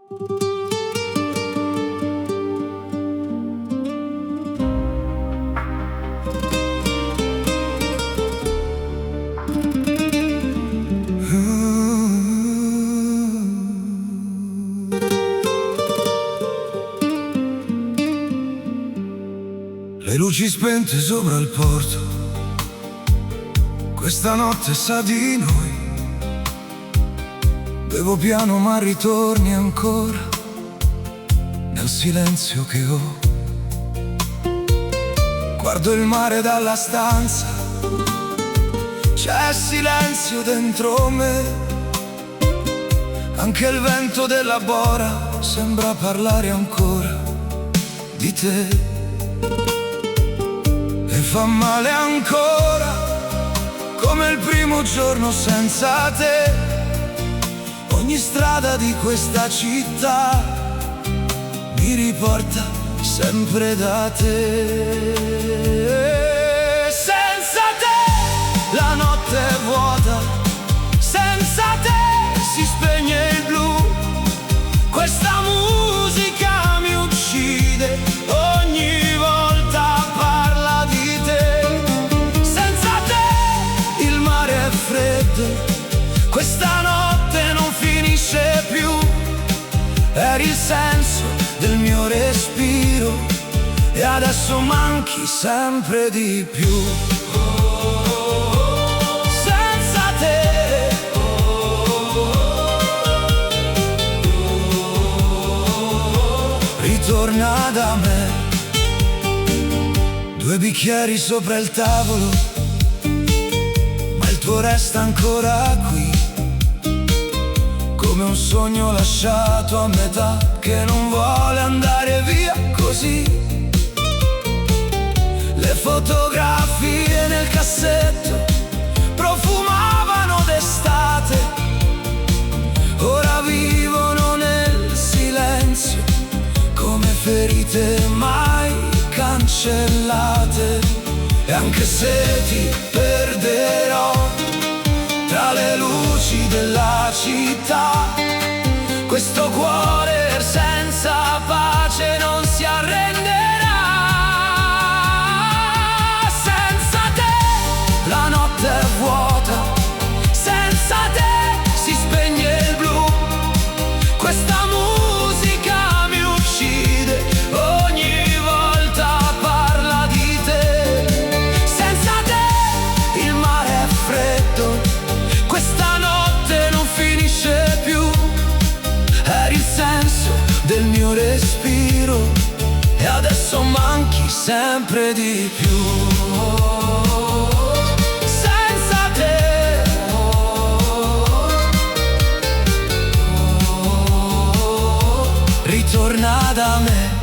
Le luci spente sopra il porto, questa notte sa di noi. Bevo piano ma ritorni ancora nel silenzio che ho. Guardo il mare dalla stanza, c'è silenzio dentro me. Anche il vento della bora sembra parlare ancora di te. E fa male ancora, come il primo giorno senza te. Ogni strada di questa città mi riporta sempre da te. Senza te la notte è vuota, senza te si spegne il blu. Questa musica mi uccide, ogni volta parla di te. Senza te il mare è freddo, questa notte non finisce più. Eri il senso del mio respiro e adesso manchi sempre di più. Senza te ritorna da me. Due bicchieri sopra il tavolo, ma il tuo resta ancora qui, come un sogno lasciato a metà che non vuole andare via così. Le fotografie nel cassetto profumavano d'estate, ora vivono nel silenzio come ferite mai cancellate. E anche se ti perderò tra le luci della città, questo cuore senza pace non si arrenderà. Senza te la notte è vuota, senza te si spegne il blu. Questa musica mi uccide, ogni volta parla di te. Senza te il mare è freddo, questa notte non finisce più. Eri il senso del mio respiro e adesso manchi sempre di più. Senza te ritorna da me.